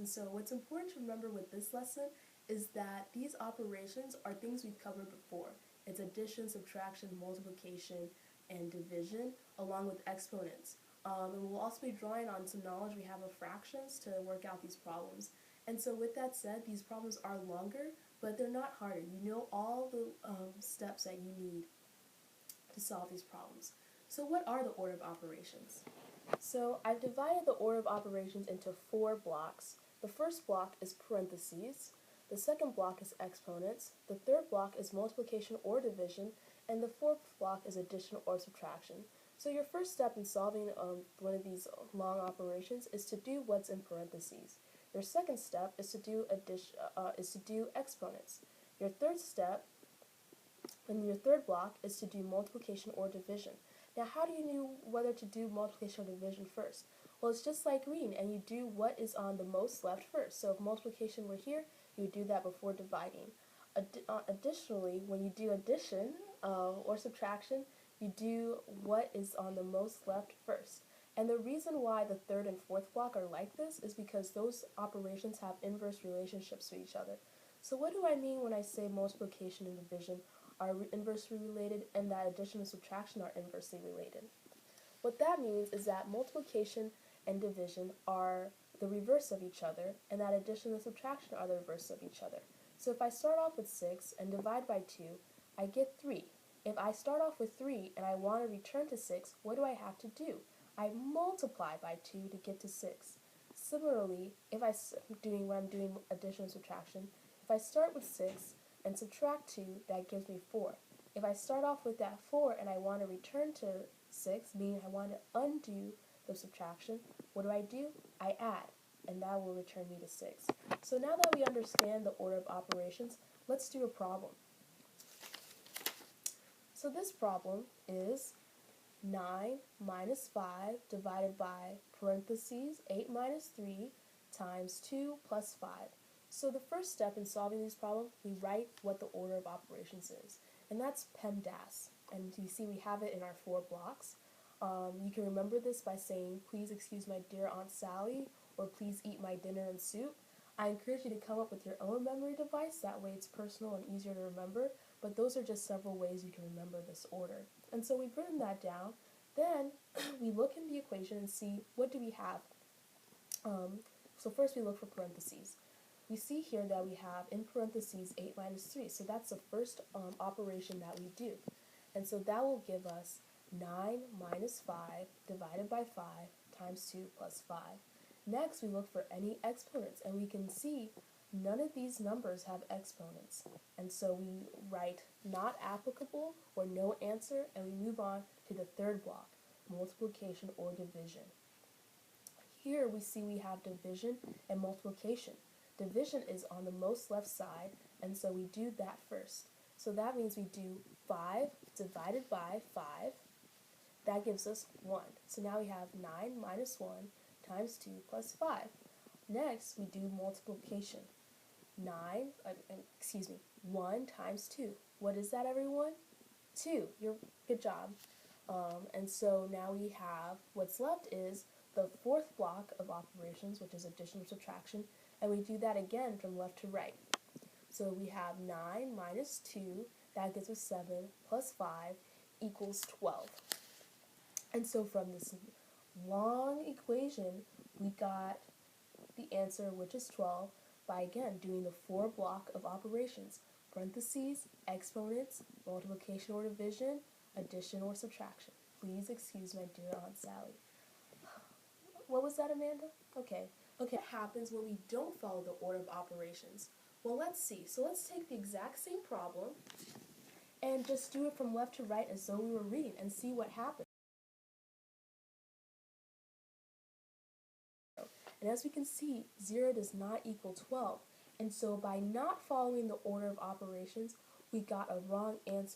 And so what's important to remember with this lesson is that these operations are things we've covered before. It's addition, subtraction, multiplication, and division, along with exponents. And we'll also be drawing on some knowledge we have of fractions to work out these problems. And so with that said, these problems are longer, but they're not harder. You know all the steps that you need to solve these problems. So what are the order of operations? So I've divided the order of operations into 4 blocks. The first block is parentheses, the second block is exponents, the third block is multiplication or division, and the fourth block is addition or subtraction. So your first step in solving one of these long operations is to do what's in parentheses. Your second step is to do exponents. Your third step and your third block is to do multiplication or division. Now, how do you know whether to do multiplication or division first? Well, it's just like reading, and you do what is on the most left first. So if multiplication were here, you would do that before dividing. Additionally, when you do addition or subtraction, you do what is on the most left first. And the reason why the third and fourth block are like this is because those operations have inverse relationships to each other. So what do I mean when I say multiplication and division are inversely related and that addition and subtraction are inversely related? What that means is that multiplication and division are the reverse of each other, and that addition and subtraction are the reverse of each other. So if I start off with 6 and divide by 2, I get 3. If I start off with 3 and I want to return to 6, what do I have to do? I multiply by 2 to get to 6. Similarly, if I'm doing addition and subtraction, if I start with 6 and subtract 2, that gives me 4. If I start off with that 4 and I want to return to 6, meaning I want to undo the subtraction, what do? I add, and that will return me to 6. So now that we understand the order of operations, let's do a problem. So this problem is 9 minus 5 divided by parentheses 8 minus 3 times 2 plus 5. So the first step in solving these problems, we write what the order of operations is, and that's PEMDAS. And you see we have it in our 4 blocks. You can remember this by saying, please excuse my dear Aunt Sally, or please eat my dinner and soup. I encourage you to come up with your own memory device, that way it's personal and easier to remember, but those are just several ways you can remember this order. And so we've written that down. Then we look in the equation and see what do we have. So first we look for parentheses. We see here that we have in parentheses 8 minus 3, so that's the first operation that we do. And so that will give us 9 minus 5 divided by 5 times 2 plus 5. Next, we look for any exponents, and we can see none of these numbers have exponents. And so we write not applicable or no answer, and we move on to the third block, multiplication or division. Here we see we have division and multiplication. Division is on the most left side, and so we do that first. So that means we do 5 divided by 5. That gives us 1. So now we have 9 minus 1 times 2 plus 5. Next, we do multiplication. 1 times 2. What is that, everyone? 2. Good job. And so now we have, what's left is the fourth block of operations, which is addition and subtraction, and we do that again from left to right. So we have 9 minus 2, that gives us 7, plus 5 equals 12. And so from this long equation, we got the answer, which is 12, by again doing the 4 block of operations: parentheses, exponents, multiplication or division, addition or subtraction. Please excuse my dear Aunt Sally. What was that, Amanda? Okay. What happens when we don't follow the order of operations? Well, let's see. So let's take the exact same problem and just do it from left to right as though we were reading and see what happens. And as we can see, 0 does not equal 12. And so by not following the order of operations, we got a wrong answer.